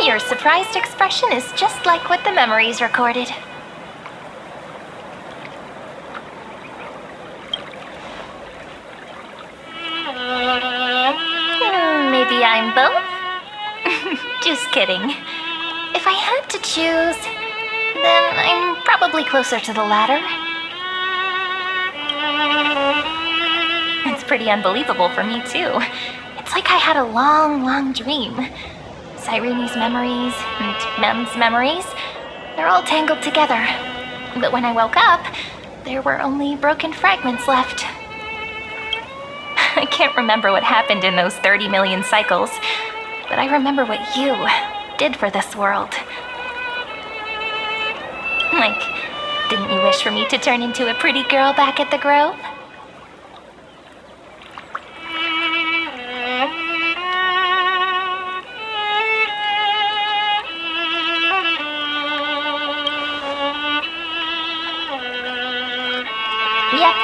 Your surprised expression is just like what the memories recorded. Maybe I'm both? Just kidding. If I had to choose, then I'm probably closer to the latter. It's pretty unbelievable for me, too. It's like I had a long, long dream. Cyrene's memories and Mem's memories, they're all tangled together. But when I woke up, there were only broken fragments left. I can't remember what happened in those 30 million cycles, but I remember what you did for this world. Like, didn't you wish for me to turn into a pretty girl back at the Grove? Yep,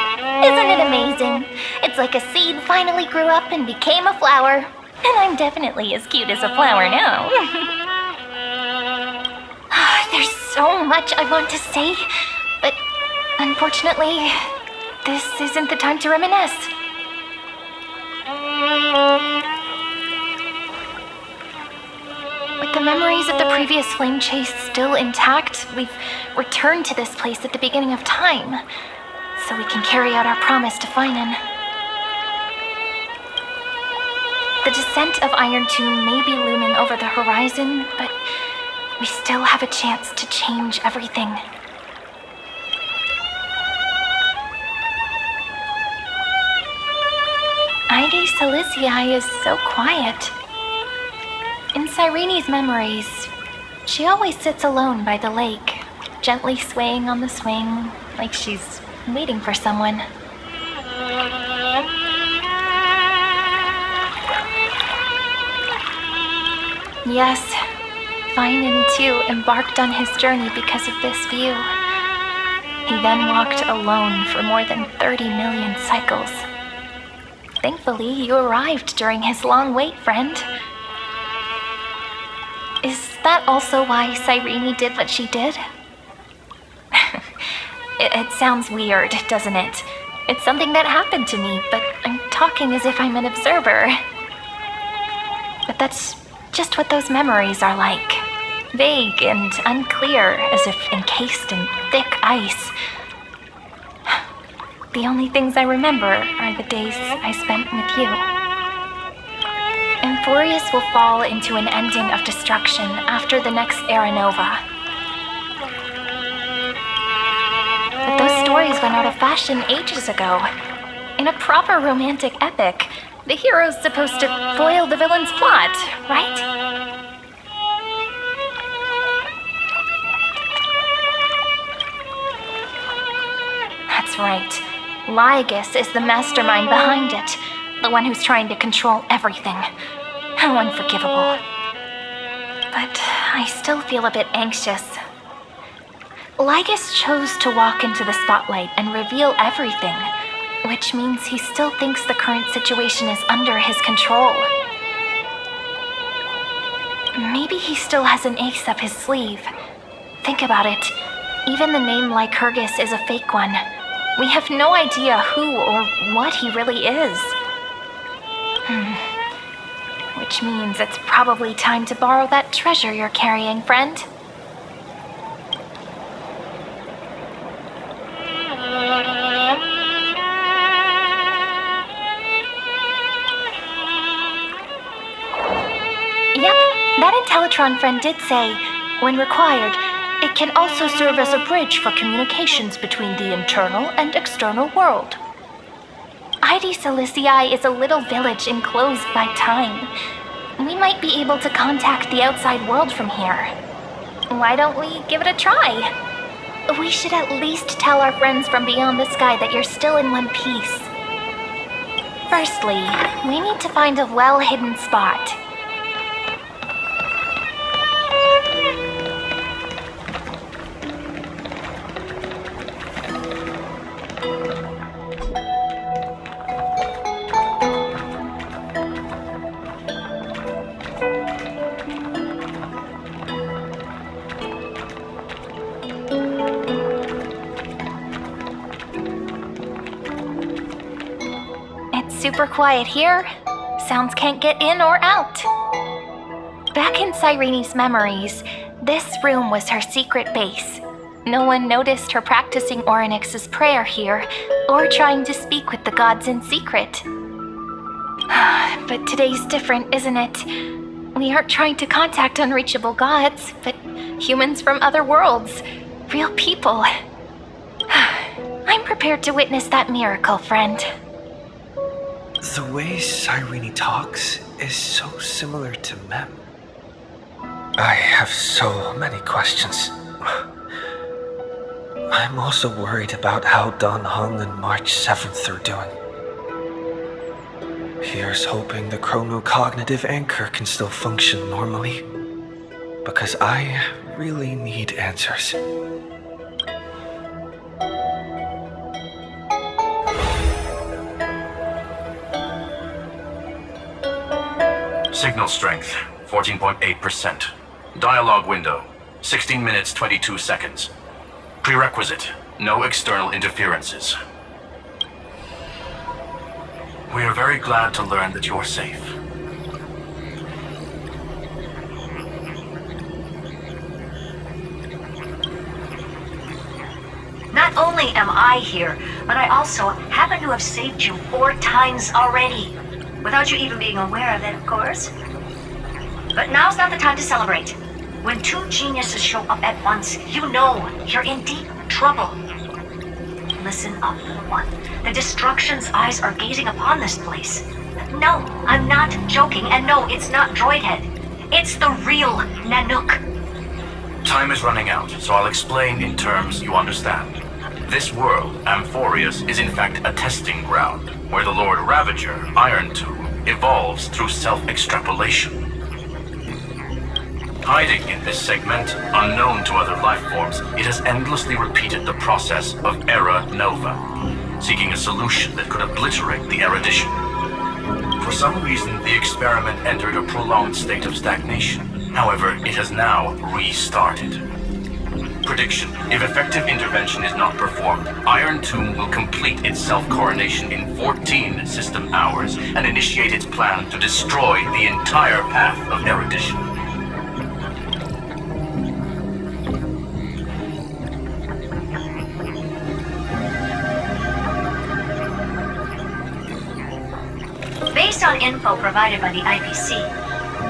isn't it amazing? It's like a seed finally grew up and became a flower. And I'm definitely as cute as a flower now. There's so much I want to say, but unfortunately, this isn't the time to reminisce. With the memories of the previous flame chase still intact, we've returned to this place at the beginning of time, so we can carry out our promise to Finan. The descent of Iron Tomb may be looming over the horizon, but we still have a chance to change everything. Ide Silicii is so quiet. In Cyrene's memories, she always sits alone by the lake, gently swaying on the swing, like she's waiting for someone. Yes, Finan too embarked on his journey because of this view. He then walked alone for more than 30 million cycles. Thankfully, you arrived during his long wait, friend. Is that also why Cyrene did what she did? It sounds weird, doesn't it? It's something that happened to me, but I'm talking as if I'm an observer. But that's just what those memories are like. Vague and unclear, as if encased in thick ice. The only things I remember are the days I spent with you. Emphorius will fall into an ending of destruction after the next Era Nova. But those stories went out of fashion ages ago. In a proper romantic epic, the hero's supposed to foil the villain's plot, right? That's right. Lygus is the mastermind behind it, the one who's trying to control everything. How unforgivable. But I still feel a bit anxious. Lygus chose to walk into the spotlight and reveal everything, which means he still thinks the current situation is under his control. Maybe he still has an ace up his sleeve. Think about it. Even the name Lycurgus is a fake one. We have no idea who or what he really is. Which means it's probably time to borrow that treasure you're carrying, friend. Yep, that Intellitron friend did say, when required, it can also serve as a bridge for communications between the internal and external world. Ide Silicii is a little village enclosed by time. We might be able to contact the outside world from here. Why don't we give it a try? We should at least tell our friends from beyond the sky that you're still in one piece. Firstly, we need to find a well-hidden spot. super quiet here. Sounds can't get in or out. Back in Cyrene's memories, this room was her secret base. No one noticed her practicing Orynyx's prayer here, or trying to speak with the gods in secret. But today's different, isn't it? We aren't trying to contact unreachable gods, but humans from other worlds. Real people. I'm prepared to witness that miracle, friend. The way Cyrene talks is so similar to Mem. I have so many questions. I'm also worried about how Dan Heng and March 7th are doing. Here's hoping the chronocognitive anchor can still function normally. Because I really need answers. Signal strength, 14.8%. Dialogue window, 16 minutes 22 seconds. Prerequisite, no external interferences. We are very glad to learn that you're safe. Not only am I here, but I also happen to have saved you 4 times already. Without you even being aware of it, of course. But now's not the time to celebrate. When 2 geniuses show up at once, you know you're in deep trouble. Listen up, little one. The Destruction's eyes are gazing upon this place. No, I'm not joking, and no, it's not Droidhead. It's the real Nanook. Time is running out, so I'll explain in terms you understand. This world, Amphorius, is in fact a testing ground, where the Lord Ravager, Iron Tomb, evolves through self-extrapolation. Hiding in this segment, unknown to other life forms, it has endlessly repeated the process of Era Nova, seeking a solution that could obliterate the erudition. For some reason, the experiment entered a prolonged state of stagnation. However, it has now restarted. Prediction: if effective intervention is not performed, Iron Tomb will complete its self-coronation in 14 system hours and initiate its plan to destroy the entire path of erudition. Based on info provided by the IPC,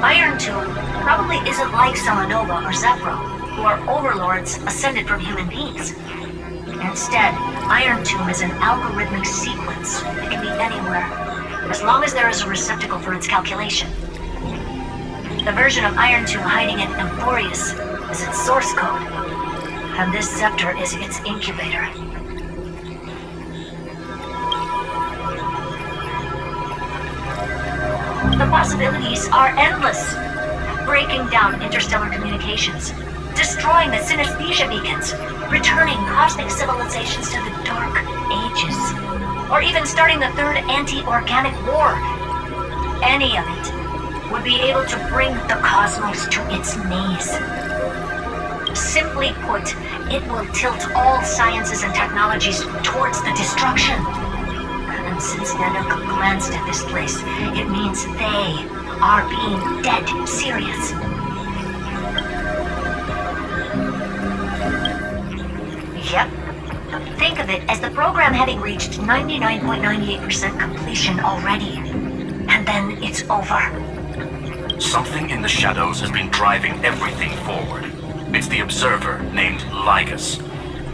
Iron Tomb probably isn't like Selenova or Zephyro, who are overlords ascended from human beings. Instead, Iron Tomb is an algorithmic sequence that can be anywhere, as long as there is a receptacle for its calculation. The version of Iron Tomb hiding in Amphorius is its source code, and this Scepter is its incubator. The possibilities are endless. Breaking down interstellar communications, destroying the synesthesia beacons, returning cosmic civilizations to the Dark Ages, or even starting the third anti-organic war. Any of it would be able to bring the cosmos to its knees. Simply put, it will tilt all sciences and technologies towards the destruction. And since Nanook glanced at this place, it means they are being dead serious. Yep. Think of it as the program having reached 99.98% completion already. And then it's over. Something in the shadows has been driving everything forward. It's the observer named Lygus.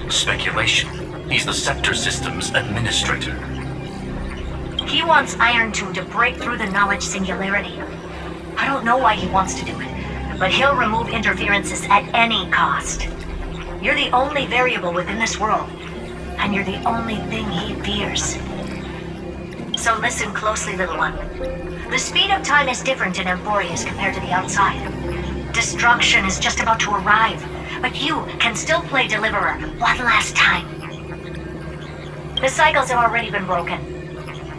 Speculation: he's the Scepter System's administrator. He wants Iron Tomb to break through the knowledge singularity. I don't know why he wants to do it, but he'll remove interferences at any cost. You're the only variable within this world, and you're the only thing he fears. So listen closely, little one. The speed of time is different in Amphorius compared to the outside. Destruction is just about to arrive, but you can still play Deliverer one last time. The cycles have already been broken.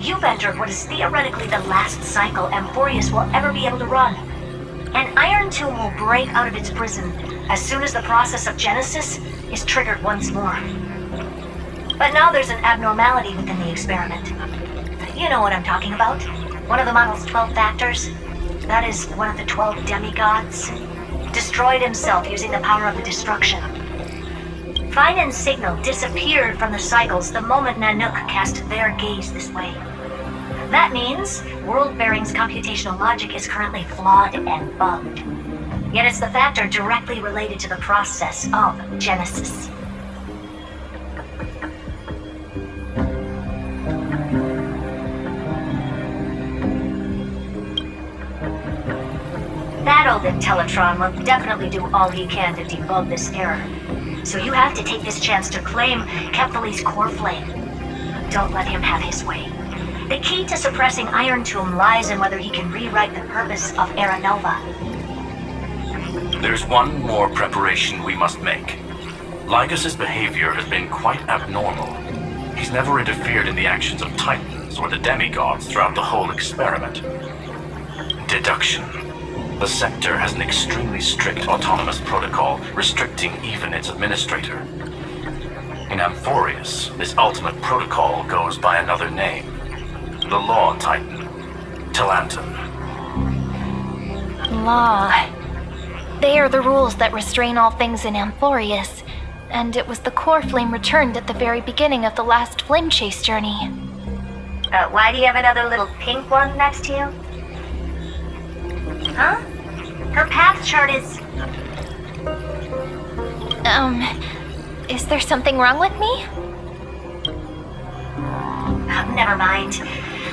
You've entered what is theoretically the last cycle Amphorius will ever be able to run. And Iron Tomb will break out of its prison as soon as the process of Genesis is triggered once more. But now there's an abnormality within the experiment. You know what I'm talking about. One of the model's 12 factors. That is one of the 12 demigods. Destroyed himself using the power of the destruction. Finan's signal disappeared from the cycles the moment Nanook cast their gaze this way. That means World-Bearing's computational logic is currently flawed and bugged. Yet it's the factor directly related to the process of Genesis. That old Intellitron will definitely do all he can to debug this error. So you have to take this chance to claim Kephal's core flame. Don't let him have his way. The key to suppressing Iron Tomb lies in whether he can rewrite the purpose of Era Nova. There's one more preparation we must make. Lycus's behavior has been quite abnormal. He's never interfered in the actions of Titans or the demigods throughout the whole experiment. Deduction. The sector has an extremely strict autonomous protocol restricting even its administrator. In Amphorius, this ultimate protocol goes by another name. The Law Titan, Talanton. Law. They are the rules that restrain all things in Amphorius, and it was the core flame returned at the very beginning of the last flame chase journey. Why do you have another little pink one next to you? Huh? Her path chart is... Is there something wrong with me? Never mind.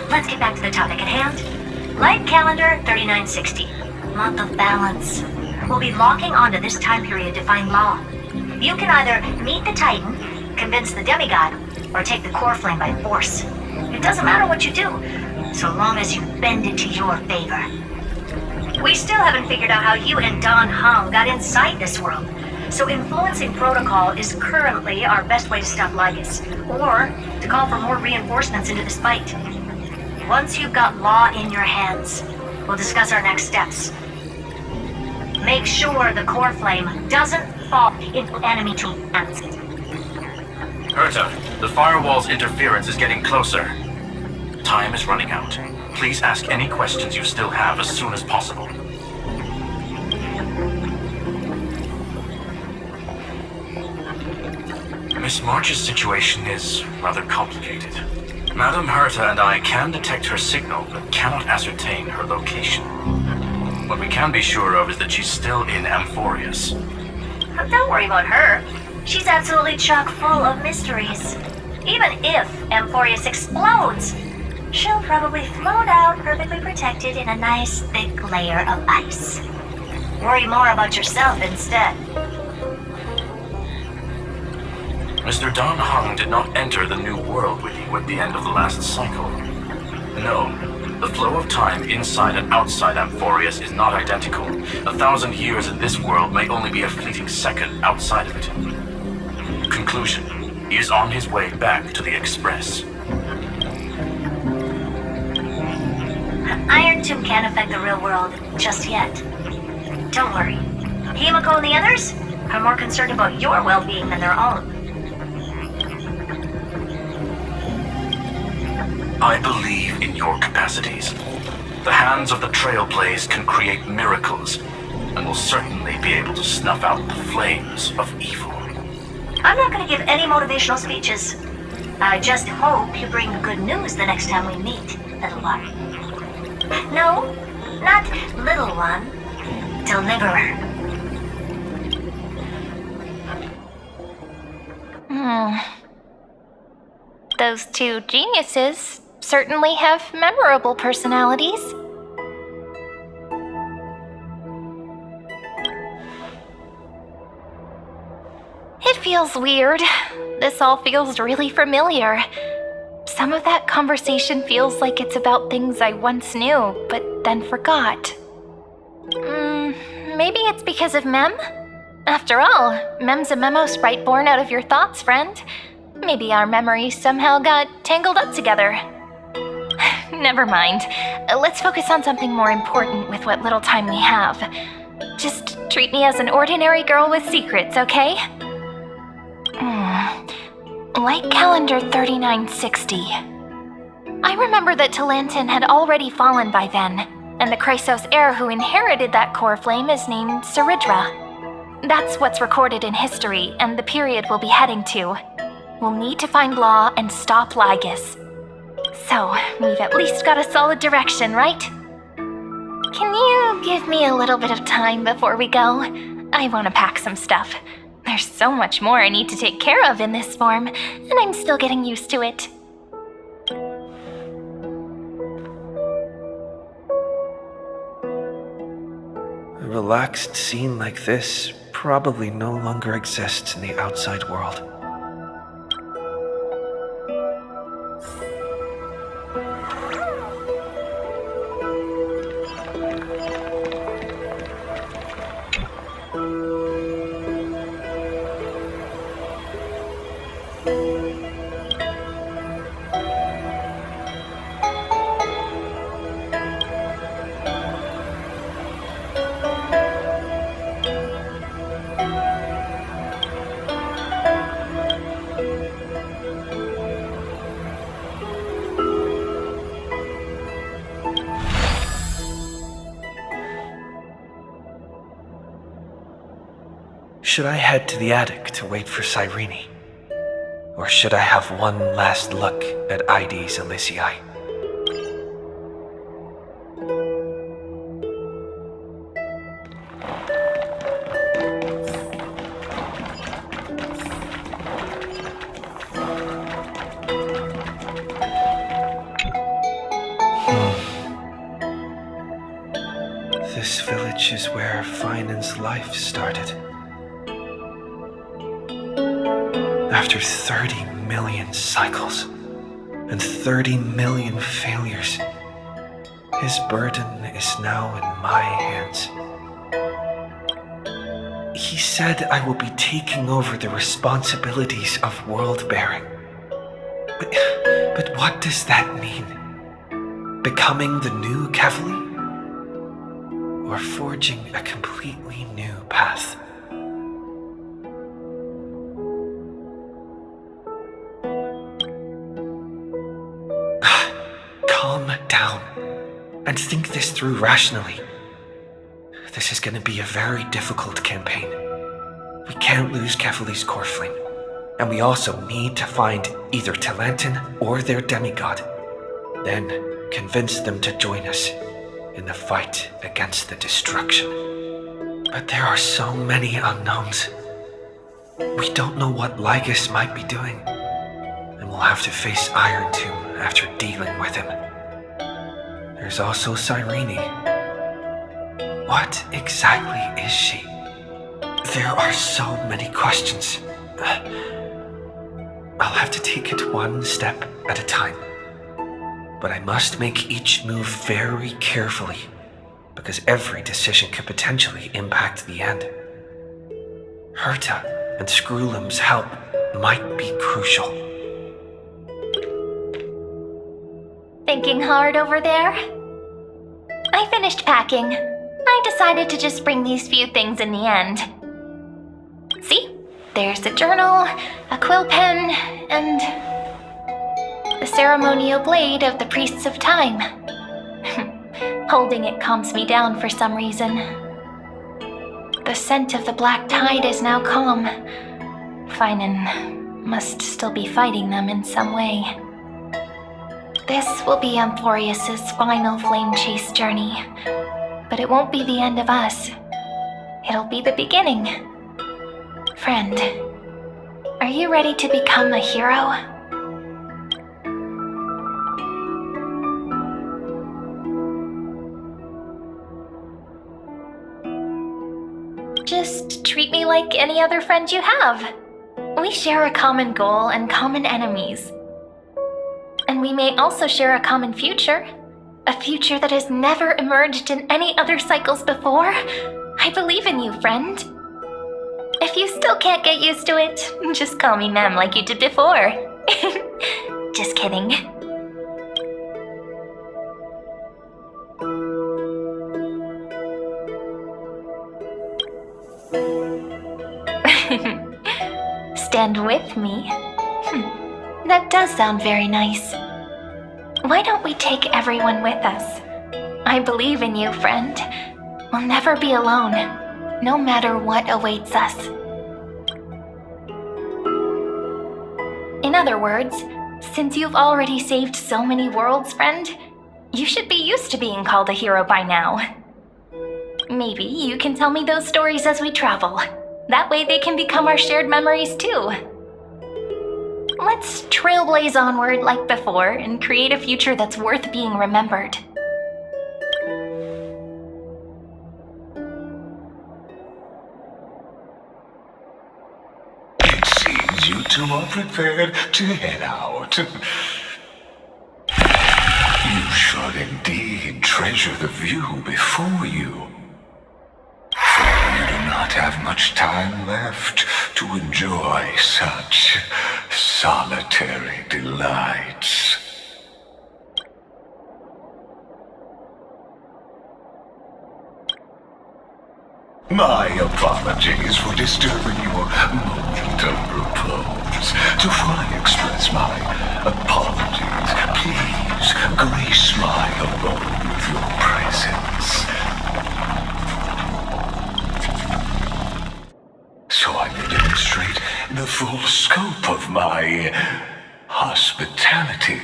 Let's get back to the topic at hand. Light calendar 3960. Month of balance. We'll be locking onto this time period to find Law. You can either meet the Titan, convince the demigod, or take the core flame by force. It doesn't matter what you do, so long as you bend it to your favor. We still haven't figured out how you and Don Hung got inside this world, so influencing protocol is currently our best way to stop Lycus, or to call for more reinforcements into this fight. Once you've got Law in your hands, we'll discuss our next steps. Make sure the core flame doesn't fall into enemy hands. Herta, the firewall's interference is getting closer. Time is running out. Please ask any questions you still have as soon as possible. Miss March's situation is rather complicated. Madame Herta and I can detect her signal, but cannot ascertain her location. What we can be sure of is that she's still in Amphorius. Don't worry about her. She's absolutely chock full of mysteries. Even if Amphorius explodes, she'll probably float out perfectly protected in a nice thick layer of ice. Worry more about yourself instead. Mr. Don Hung did not enter the new world with you at the end of the last cycle. No, the flow of time inside and outside Amphorius is not identical. 1,000 years in this world may only be a fleeting second outside of it. Conclusion. He is on his way back to the Express. Iron Tomb can't affect the real world just yet. Don't worry. Himiko and the others are more concerned about your well-being than their own. I believe in your capacities. The hands of the Trailblaze can create miracles, and will certainly be able to snuff out the flames of evil. I'm not going to give any motivational speeches. I just hope you bring good news the next time we meet, little one. No, not little one. Deliverer. Those two geniuses certainly have memorable personalities. It feels weird. This all feels really familiar. Some of that conversation feels like it's about things I once knew, but then forgot. Maybe it's because of Mem? After all, Mem's a memo sprite born out of your thoughts, friend. Maybe our memories somehow got tangled up together. Never mind. Let's focus on something more important with what little time we have. Just treat me as an ordinary girl with secrets, okay? Light calendar 3960. I remember that Talantin had already fallen by then, and the Chrysos heir who inherited that core flame is named Saridra. That's what's recorded in history, and the period we'll be heading to. We'll need to find Law and stop Lygus. So, we've at least got a solid direction, right? Can you give me a little bit of time before we go? I want to pack some stuff. There's so much more I need to take care of in this form, and I'm still getting used to it. A relaxed scene like this probably no longer exists in the outside world. Should I head to the attic to wait for Cyrene? Or should I have one last look at ID's Elysiae? This village is where Finan's life started. After 30 million cycles and 30 million failures, his burden is now in my hands. He said I will be taking over the responsibilities of world-bearing. But what does that mean? Becoming the new Kevali? Or forging a completely new path? Calm down and think this through rationally. This is going to be a very difficult campaign. We can't lose Kevali's core flame, and we also need to find either Talantin or their demigod, then convince them to join us in the fight against the destruction. But there are so many unknowns. We don't know what Lygus might be doing, and we'll have to face Iron Tomb after dealing with him. There's also Cyrene. What exactly is she? There are so many questions. I'll have to take it one step at a time. But I must make each move very carefully, because every decision could potentially impact the end. Herta and Screwlum's help might be crucial. Thinking hard over there? I finished packing. I decided to just bring these few things in the end. See? There's a journal, a quill pen, and the ceremonial blade of the Priests of Time. Holding it calms me down for some reason. The scent of the black tide is now calm. Finan must still be fighting them in some way. This will be Amphorius's final flame chase journey, but it won't be the end of us. It'll be the beginning. Friend, are you ready to become a hero? Just treat me like any other friend you have. We share a common goal and common enemies. And we may also share a common future. A future that has never emerged in any other cycles before. I believe in you, friend. If you still can't get used to it, just call me Mem like you did before. Just kidding. Stand with me? That does sound very nice. Why don't we take everyone with us? I believe in you, friend. We'll never be alone, no matter what awaits us. In other words, since you've already saved so many worlds, friend, you should be used to being called a hero by now. Maybe you can tell me those stories as we travel. That way they can become our shared memories too. Let's trailblaze onward like before and create a future that's worth being remembered. It seems you two are prepared to head out. You should indeed treasure the view before you. You do not have much time left to enjoy such solitary delights. My apologies for disturbing your moment of repose. To fully express my apologies, please grace my abode with your presence. So I may demonstrate the full scope of my hospitality.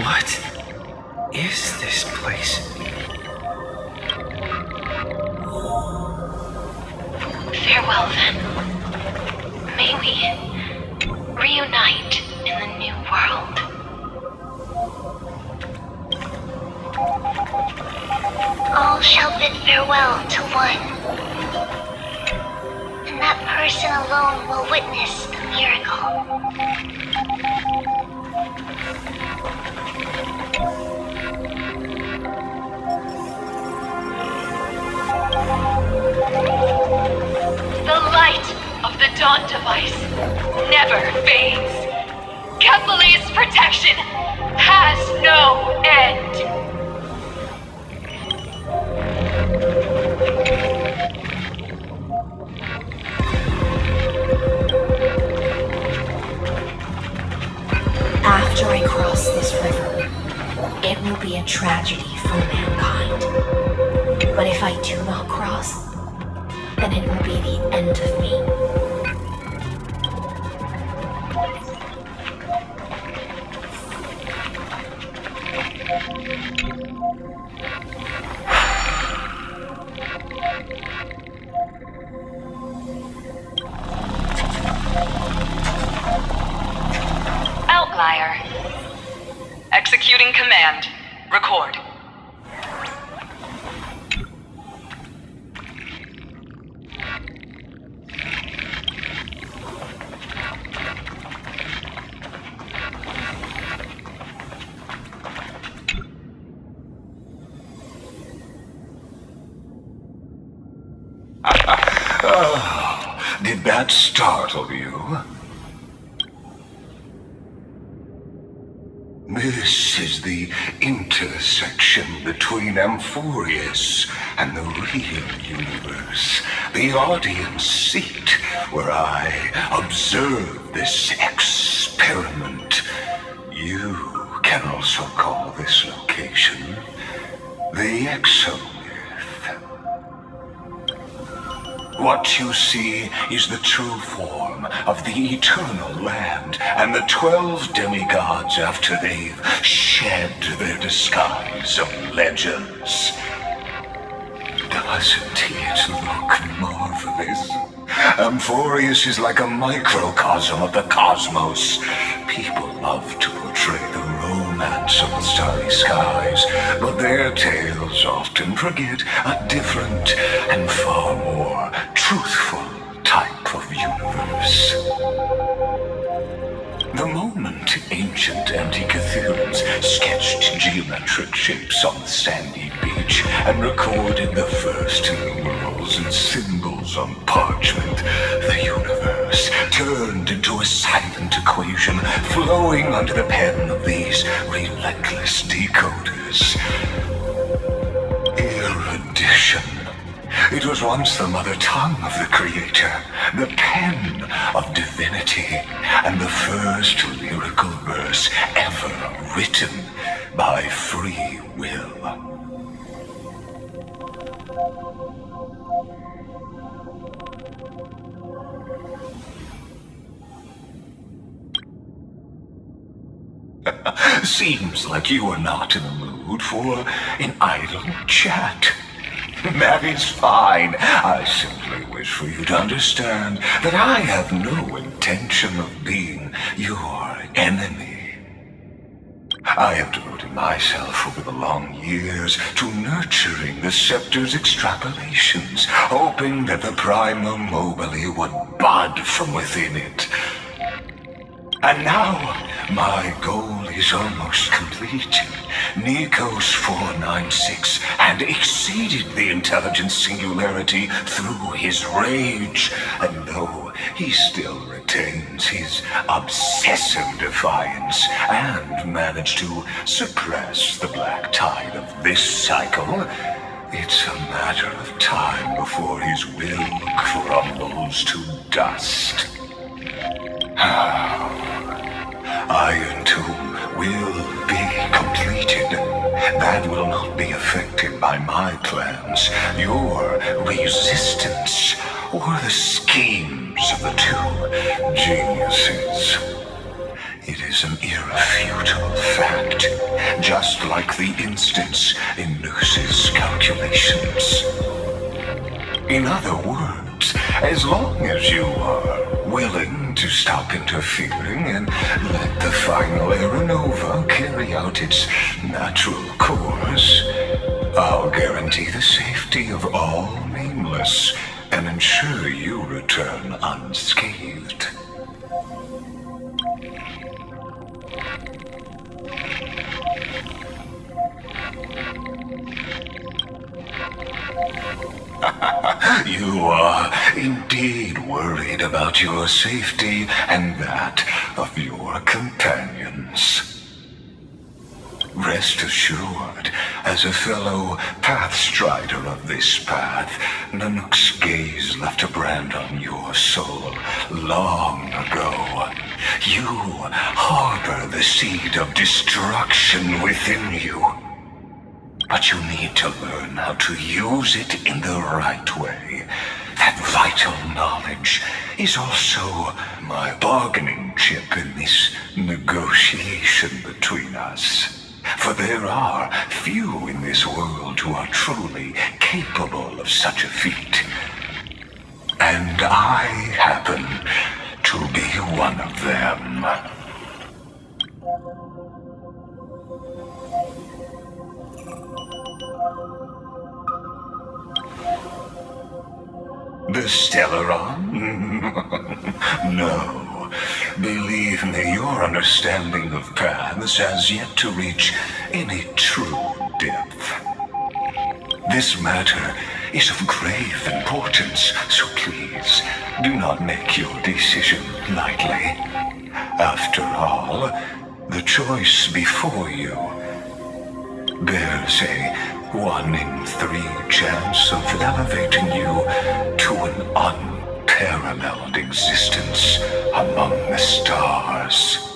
What is this place? Farewell then. May we reunite in the new world. All shall bid farewell to one, and that person alone will witness the miracle. The light of the Dawn device never fades. Kepler's protection has no end. After I cross this river, it will be a tragedy for mankind. But if I do not cross, then it will be the end of me. Outlier. Executing command. Record. Did that startle you? This is the intersection between Amphorius and the real universe. The audience seat where I observe this experiment. You can also call this location the Exomyth. What you see is the true form of the eternal land and the 12 demigods after they've shed their disguise of legends. Doesn't it look marvelous? Amphorius is like a microcosm of the cosmos. People love to portray the romance of the starry skies, but their tales often forget a different and far more truthful type of universe. The moment ancient Antikytherians sketched geometric shapes on the sandy beach and recorded the first numerals and symbols on parchment, the universe turned into a silent equation flowing under the pen of these relentless decoders. Erudition It was once the mother tongue of the Creator, the pen of divinity, and the first lyrical verse ever written by free will. Seems like you are not in the mood for an idle chat. That is fine. I simply wish for you to understand that I have no intention of being your enemy. I have devoted myself over the long years to nurturing the Scepter's extrapolations, hoping that the Prima Mobile would bud from within it. And now, my goal is almost complete. Nikos 496 had exceeded the intelligence singularity through his rage, and though he still retains his obsessive defiance and managed to suppress the black tide of this cycle, it's a matter of time before his will crumbles to dust. Iron Tomb will be completed. That will not be affected by my plans, your resistance, or the schemes of the two geniuses. It is an irrefutable fact, just like the instance in Lucy's calculations. In other words, as long as you are willing to stop interfering and let the final Aeronova carry out its natural course, I'll guarantee the safety of all nameless and ensure you return unscathed. You are indeed worried about your safety and that of your companions. Rest assured, as a fellow pathstrider of this path, Nanook's gaze left a brand on your soul long ago. You harbor the seed of destruction within you. But you need to learn how to use it in the right way. That vital knowledge is also my bargaining chip in this negotiation between us. For there are few in this world who are truly capable of such a feat. And I happen to be one of them. The Stellaron? No. Believe me, your understanding of paths has yet to reach any true depth. This matter is of grave importance, so please do not make your decision lightly. After all, the choice before you bears a 1 in 3 chance of elevating you to an unparalleled existence among the stars.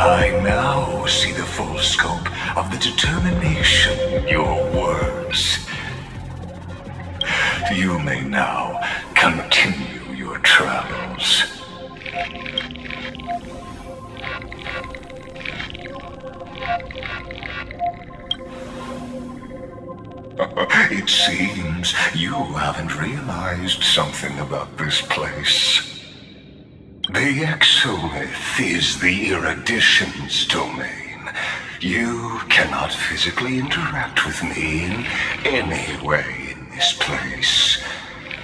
I now see the full scope of the determination in your words. You may now continue your travels. It seems you haven't realized something about this place. The Exolith is the Erudition's domain. You cannot physically interact with me in any way in this place,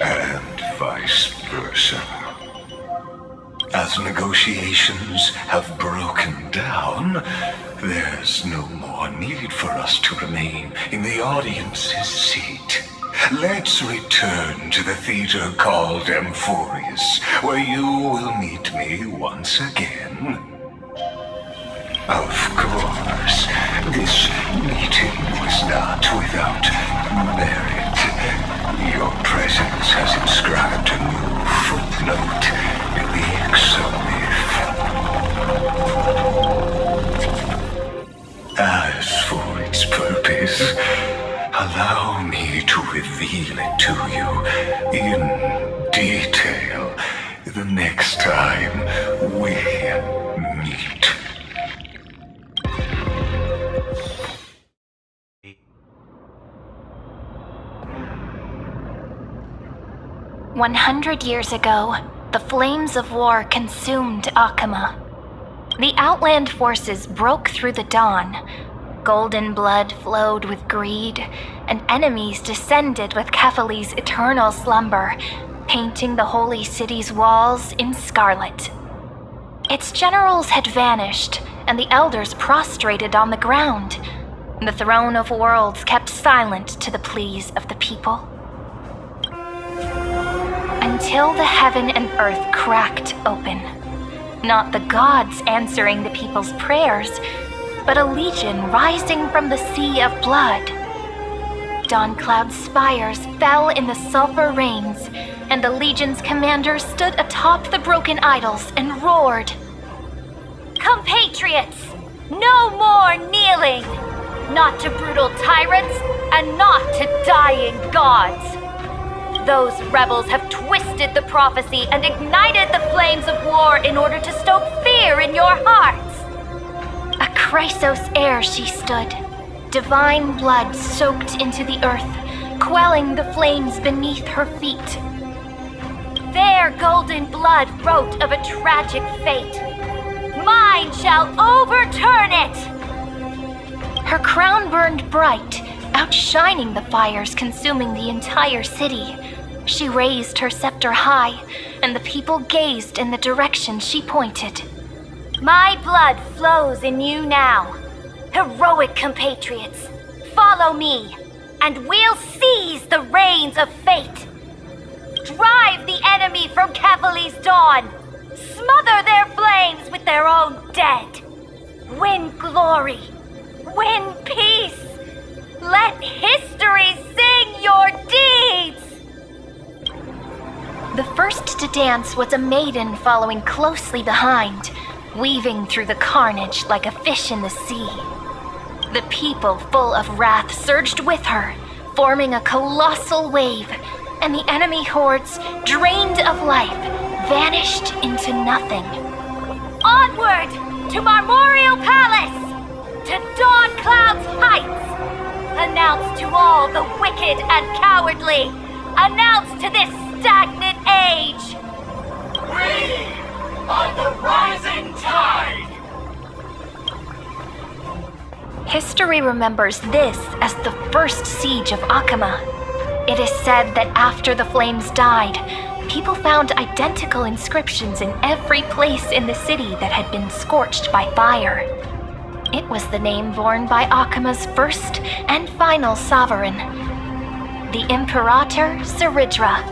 and vice versa. As negotiations have broken down, there's no more need for us to remain in the audience's seat. Let's return to the theater called Amphorius, where you will meet me once again. Of course, this meeting was not without merit. Your presence has inscribed a new footnote in the exomyth. As for its purpose, allow me to reveal it to you in detail the next time we meet. 100 years ago, the flames of war consumed Akama. The Outland forces broke through the dawn. Golden blood flowed with greed, and enemies descended with Kefali's eternal slumber, painting the holy city's walls in scarlet. Its generals had vanished, and the elders prostrated on the ground. The throne of worlds kept silent to the pleas of the people. Until the heaven and earth cracked open. Not the gods answering the people's prayers, but a legion rising from the sea of blood. Dawncloud's spires fell in the sulfur rains, and the legion's commander stood atop the broken idols and roared, "Compatriots, no more kneeling! Not to brutal tyrants, and not to dying gods! Those rebels have twisted the prophecy and ignited the flames of war in order to stoke fear in your hearts!" A Chrysos heir she stood, divine blood soaked into the earth, quelling the flames beneath her feet. Their golden blood wrote of a tragic fate. Mine shall overturn it! Her crown burned bright, outshining the fires consuming the entire city. She raised her scepter high, and the people gazed in the direction she pointed. My blood flows in you now. Heroic compatriots, follow me, and we'll seize the reins of fate. Drive the enemy from Kefali's dawn. Smother their flames with their own dead. Win glory. Win peace. Let history sing your deeds. The first to dance was a maiden following closely behind, weaving through the carnage like a fish in the sea. The people, full of wrath, surged with her, forming a colossal wave, and the enemy hordes, drained of life, vanished into nothing. Onward to Marmoreal Palace! To Dawncloud's heights! Announce to all the wicked and cowardly! Announce to this stagnant age! We are the rising tide! History remembers this as the first siege of Akama. It is said that after the flames died, people found identical inscriptions in every place in the city that had been scorched by fire. It was the name borne by Akama's first and final sovereign, the Imperator Zeridra.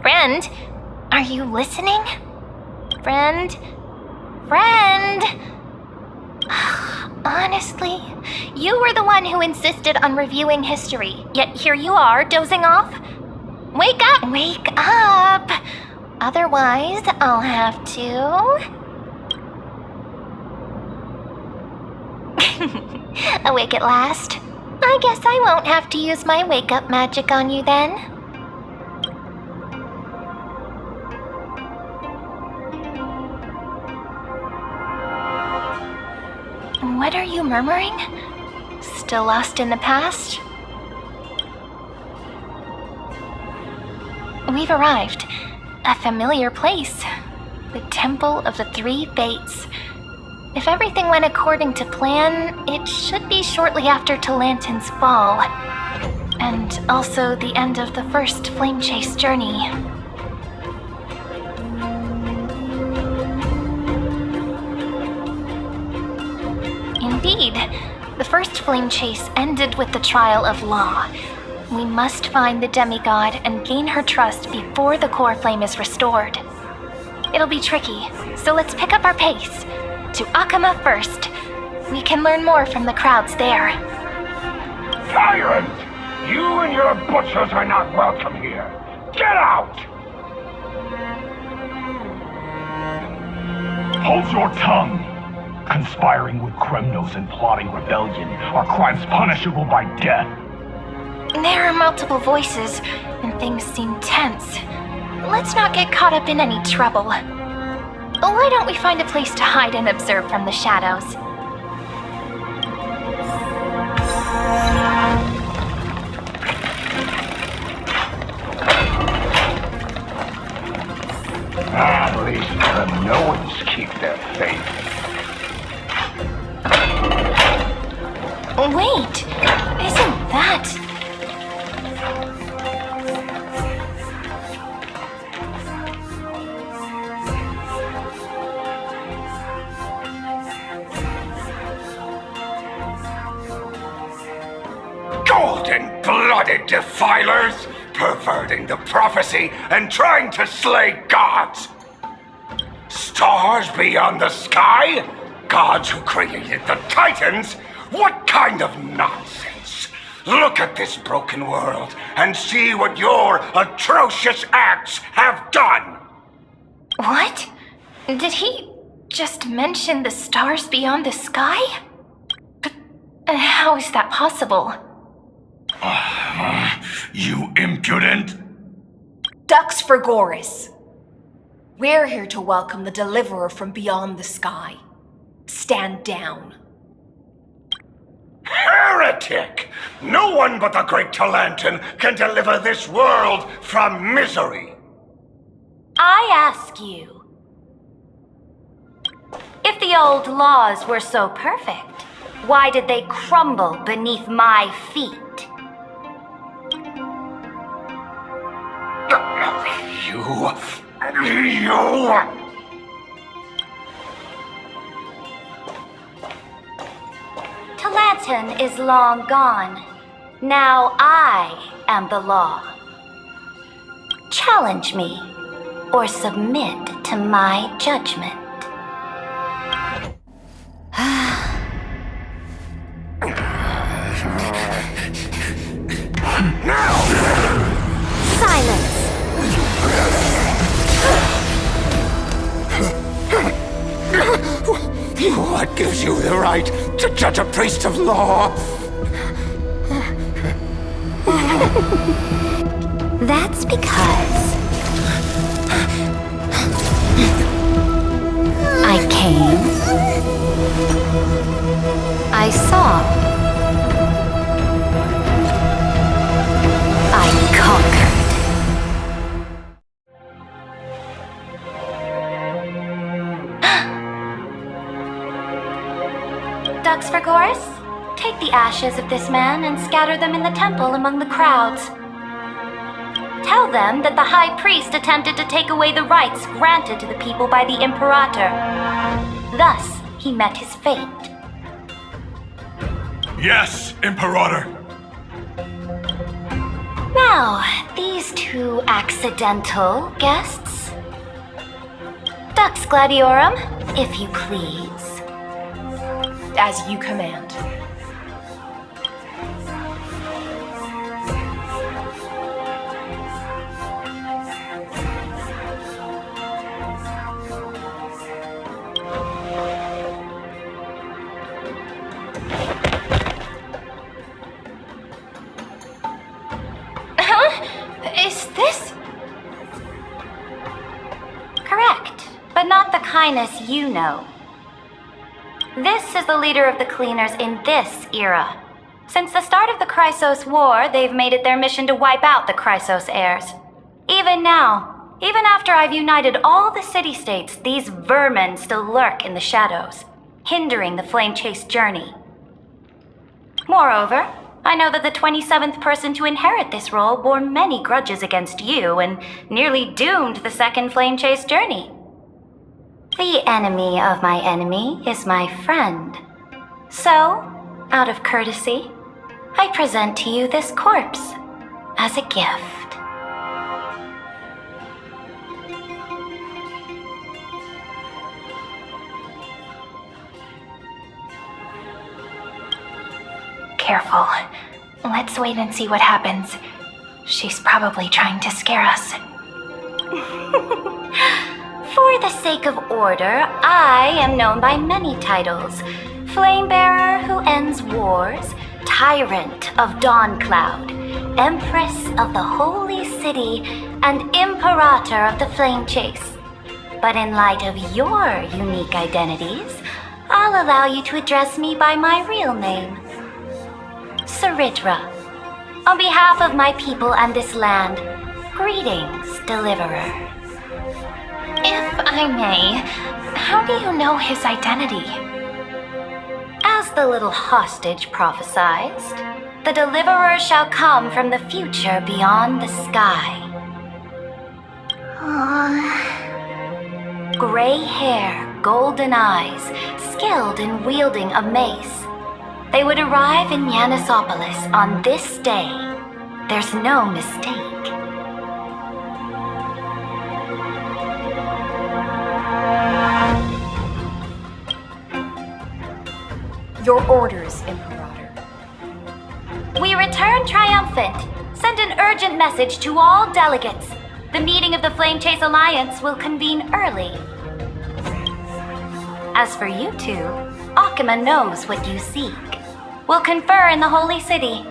Friend, are you listening? Friend? Honestly, you were the one who insisted on reviewing history, yet here you are, dozing off? Wake up! Wake up! Otherwise, I'll have to... Awake at last? I guess I won't have to use my wake-up magic on you then. What are you murmuring? Still lost in the past? We've arrived. A familiar place. The Temple of the Three Fates. If everything went according to plan, it should be shortly after Talantin's fall. And also the end of the first Flame Chase journey. first flame chase ended with the trial of law. We must find the demigod and gain her trust before the core flame is restored. It'll be tricky, so let's pick up our pace. To Akama first. We can learn more from the crowds there. Tyrant! You and your butchers are not welcome here. Get out! Hold your tongue! Conspiring with Kremnos and plotting rebellion are crimes punishable by death. There are multiple voices, and things seem tense. Let's not get caught up in any trouble. Why don't we find a place to hide and observe from the shadows? At least the Knowings keep their faith. Wait, isn't that... Golden-blooded defilers, perverting the prophecy and trying to slay gods. Stars beyond the sky? Gods who created the Titans? What kind of nonsense? Look at this broken world and see what your atrocious acts have done. What? Did he just mention the stars beyond the sky? But how is that possible? You impudent! Ducks for Goris. We're here to welcome the deliverer from beyond the sky. Stand down. Heretic! No one but the great Talantin can deliver this world from misery. I ask you, if the old laws were so perfect, why did they crumble beneath my feet? You... Talantin is long gone. Now I am the law. Challenge me, or submit to my judgment. Silence! What gives you the right to judge a priest of law? That's because I came, I saw, I conquered. Ducks for Goris, take the ashes of this man and scatter them in the temple among the crowds. Tell them that the High Priest attempted to take away the rights granted to the people by the Imperator. Thus, he met his fate. Yes, Imperator. Now, these two accidental guests. Dux Gladiorum, if you please. As you command. Is this? Correct, but not the kindness you know. This is the leader of the Cleaners in this era. Since the start of the Chrysos War, they've made it their mission to wipe out the Chrysos heirs. Even now, even after I've united all the city-states, these vermin still lurk in the shadows, hindering the Flame Chase journey. Moreover, I know that the 27th person to inherit this role bore many grudges against you and nearly doomed the second Flame Chase journey. The enemy of my enemy is my friend. So, out of courtesy, I present to you this corpse as a gift. Careful. Let's wait and see what happens. She's probably trying to scare us. For the sake of order, I am known by many titles. Flamebearer who ends wars, Tyrant of Dawn Cloud, Empress of the Holy City, and Imperator of the Flame Chase. But in light of your unique identities, I'll allow you to address me by my real name, Saridra. On behalf of my people and this land, greetings, Deliverer. If I may, how do you know his identity? As the little hostage prophesied, the Deliverer shall come from the future beyond the sky. Gray hair, golden eyes, skilled in wielding a mace. They would arrive in Yanisopolis on this day. There's no mistake. Your orders, Imperator. We return triumphant. Send an urgent message to all delegates. The meeting of the Flame Chase Alliance will convene early. As for you two, Akima knows what you seek. We'll confer in the Holy City.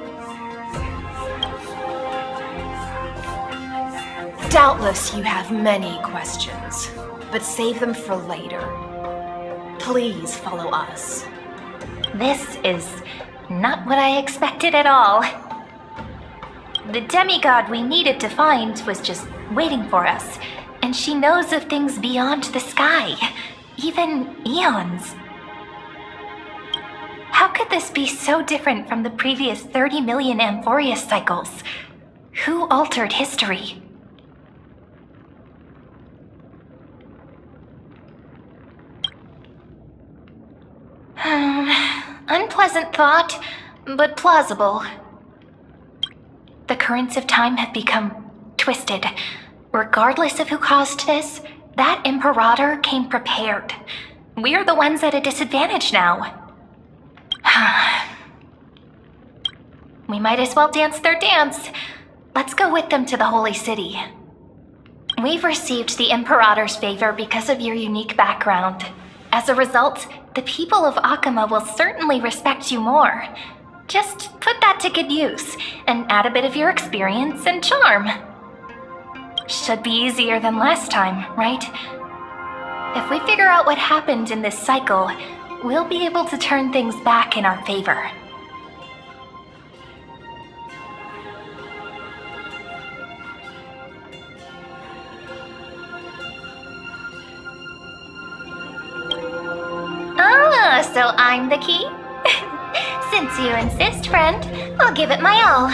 Doubtless you have many questions, but save them for later. Please follow us. This is not what I expected at all. The demigod we needed to find was just waiting for us, and she knows of things beyond the sky, even eons. How could this be so different from the previous 30 million Amphorius cycles? Who altered history? Unpleasant thought, but plausible. The currents of time have become twisted. Regardless of who caused this, that Imperator came prepared. We're the ones at a disadvantage now. We might as well dance their dance. Let's go with them to the Holy City. We've received the Imperator's favor because of your unique background. As a result, the people of Akima will certainly respect you more. Just put that to good use, and add a bit of your experience and charm. Should be easier than last time, right? If we figure out what happened in this cycle, we'll be able to turn things back in our favor. So I'm the key? Since you insist, friend, I'll give it my all.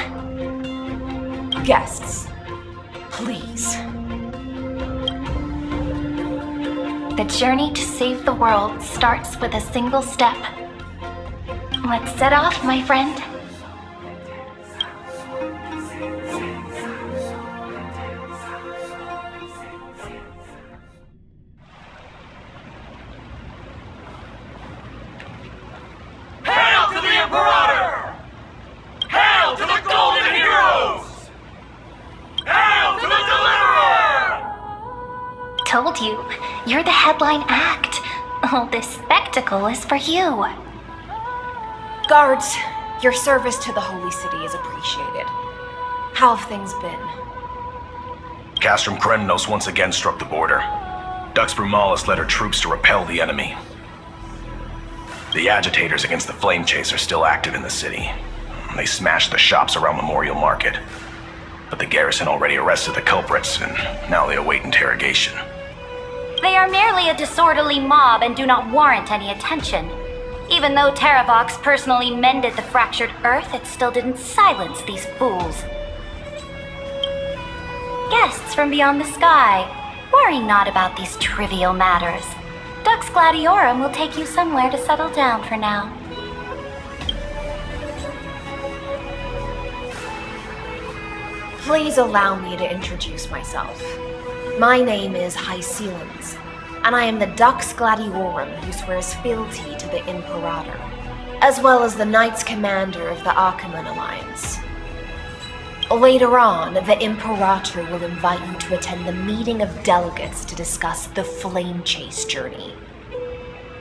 Guests, please. The journey to save the world starts with a single step. Let's set off, my friend. Hail to the Imperator! Hail to the Golden Heroes! Hail to the Deliverer! Told you, you're the headline act. All this spectacle is for you. Guards, your service to the Holy City is appreciated. How have things been? Castrum Kremnos once again struck the border. Dux Brumalis led her troops to repel the enemy. The agitators against the Flame Chase are still active in the city. They smashed the shops around Memorial Market. But the garrison already arrested the culprits, and now they await interrogation. They are merely a disorderly mob and do not warrant any attention. Even though Terravox personally mended the fractured earth, it still didn't silence these fools. Guests from beyond the sky, worry not about these trivial matters. Dux Gladiorum will take you somewhere to settle down for now. Please allow me to introduce myself. My name is Hycelens, and I am the Dux Gladiorum who swears fealty to the Imperator, as well as the Knights Commander of the Achaemen Alliance. Later on, the Imperator will invite you to attend the meeting of delegates to discuss the Flame Chase journey.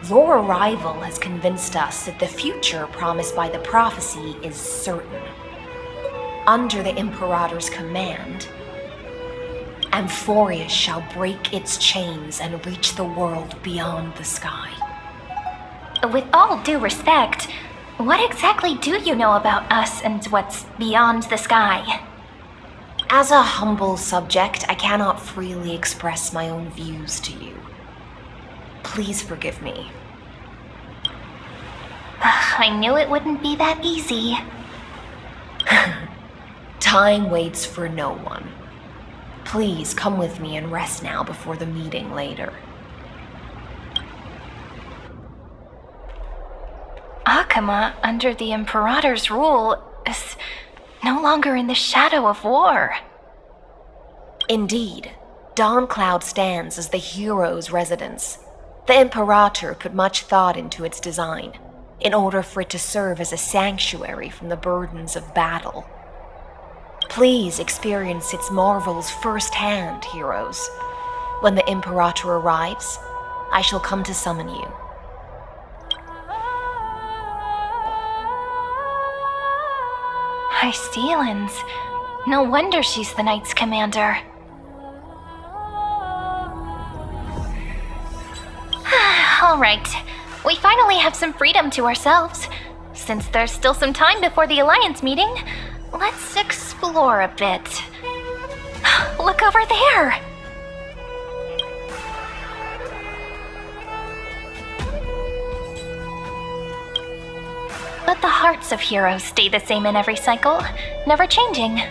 Your arrival has convinced us that the future promised by the prophecy is certain. Under the Imperator's command, Amphorius shall break its chains and reach the world beyond the sky. With all due respect, what exactly do you know about us and what's beyond the sky? As a humble subject, I cannot freely express my own views to you. Please forgive me. I knew it wouldn't be that easy. Time waits for no one. Please come with me and rest now before the meeting later. Achaemen, under the Imperator's rule, is no longer in the shadow of war. Indeed, Dawncloud stands as the hero's residence. The Imperator put much thought into its design, in order for it to serve as a sanctuary from the burdens of battle. Please experience its marvels firsthand, heroes. When the Imperator arrives, I shall come to summon you. Hycelens. No wonder she's the Knights Commander. All right. We finally have some freedom to ourselves. Since there's still some time before the Alliance meeting, let's explore a bit. Look over there! But the hearts of heroes stay the same in every cycle, never changing.